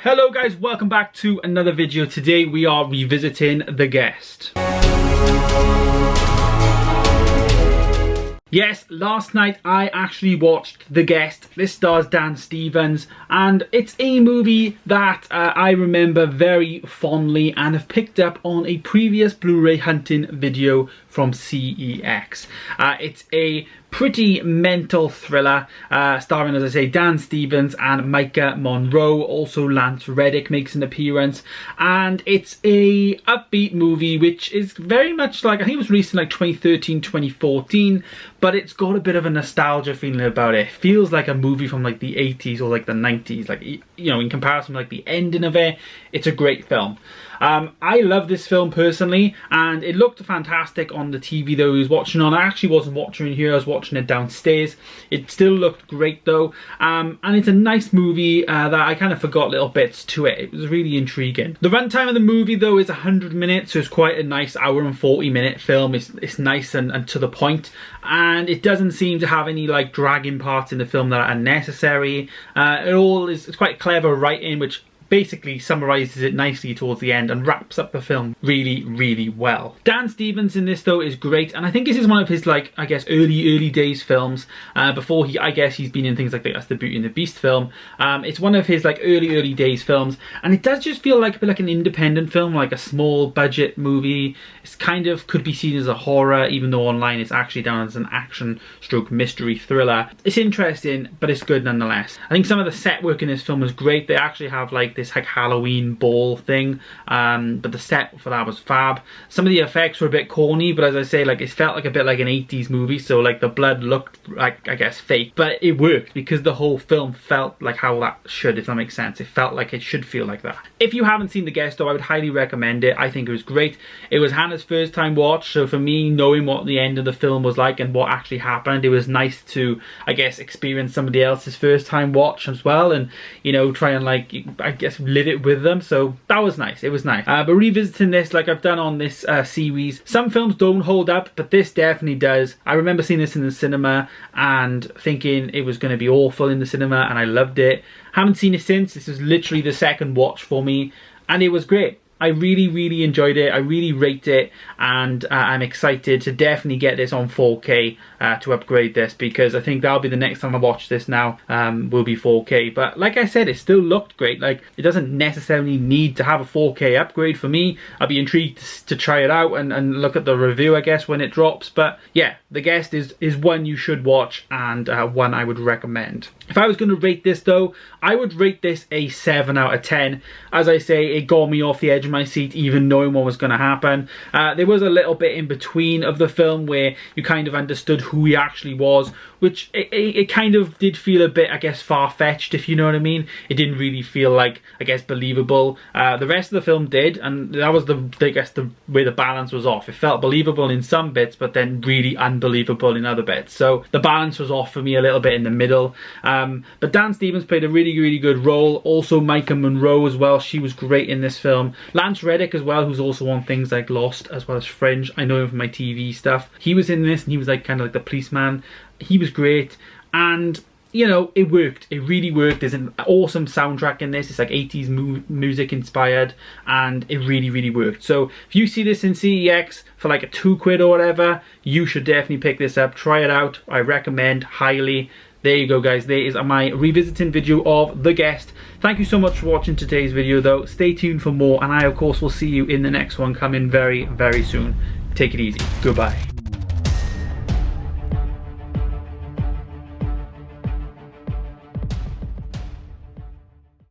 Hello guys, welcome back to another video. Today we are revisiting The Guest. Yes, last night I actually watched The Guest. This stars Dan Stevens and it's a movie that I remember very fondly and have picked up on a previous Blu-ray hunting video from CEX. It's a pretty mental thriller starring, as I say, Dan Stevens and Micah Monroe. Also Lance Reddick makes an appearance, and it's a upbeat movie which is very much like, I think it was released in like 2013 2014, but it's got a bit of a nostalgia feeling about it. It feels like a movie from like the 80s or like the 90s, like, you know, in comparison to like the ending of it. It's a great film. I love this film personally, and it looked fantastic on the TV that I was watching on. I actually wasn't watching it here, I was watching it downstairs. It still looked great though, and it's a nice movie that I kind of forgot little bits to it. It was really intriguing. The runtime of the movie though is 100 minutes, so it's quite a nice hour and 40-minute film. It's nice and to the point, and it doesn't seem to have any like dragging parts in the film that are unnecessary. It's quite clever writing, which basically summarizes it nicely towards the end and wraps up the film really, really well. Dan Stevens in this though is great, and I think this is one of his, like, I guess early days films, before he's been in things like the Beauty and the Beast film. It's one of his like early days films, and it does just feel like a bit like an independent film, like a small budget movie. It's kind of could be seen as a horror, even though online it's actually down as an action stroke mystery thriller. It's interesting, but it's good nonetheless. I think some of the set work in this film is great. They actually have like this like Halloween ball thing, but the set for that was fab. Some of the effects were a bit corny, but as I say, like, it felt like a bit like an 80s movie, so like the blood looked like, I guess, fake, but it worked because the whole film felt like how that should, if that makes sense. It felt like it should feel like that. If you haven't seen The Guest though, I would highly recommend it. I think it was great. It was Hannah's first time watch, so for me, knowing what the end of the film was like and what actually happened, it was nice to, I guess, experience somebody else's first time watch as well, and, you know, try and, like, I guess, live it with them. So that was nice. It was nice. But revisiting this, like I've done on this series, some films don't hold up, but this definitely does. I remember seeing this in the cinema and thinking it was going to be awful in the cinema, and I loved it. Haven't seen it since. This is literally the second watch for me, and it was great. I really enjoyed it. I really rate it, and I'm excited to definitely get this on 4K to upgrade this, because I think that'll be the next time I watch this now, will be 4K. But like I said, it still looked great. Like, it doesn't necessarily need to have a 4K upgrade for me. I'll be intrigued to try it out and look at the review, I guess, when it drops. But yeah, The Guest is one you should watch, and one I would recommend. If I was going to rate this though, I would rate this a 7 out of 10. As I say, it got me off the edge of my seat, even knowing what was going to happen. There was a little bit in between of the film where you kind of understood who he actually was, which it kind of did feel a bit, I guess, far-fetched, if you know what I mean. It didn't really feel like, I guess, believable. The rest of the film did, and that was where the balance was off. It felt believable in some bits, but then really unbelievable in other bits. So the balance was off for me a little bit in the middle. But Dan Stevens played a really good role. Also Micah Monroe as well, she was great in this film. Lance Reddick as well, who's also on things like Lost as well as Fringe. I know him from my TV stuff. He was in this, and he was like kind of like the policeman. He was great, and you know, it worked. It really worked. There's an awesome soundtrack in this. It's like 80s music inspired, and it really worked. So if you see this in CEX for like a £2 or whatever, you should definitely pick this up. Try it out. I recommend highly. There you go, guys. There is my revisiting video of The Guest. Thank you so much for watching today's video though. Stay tuned for more, and I of course will see you in the next one coming very soon. Take it easy. Goodbye.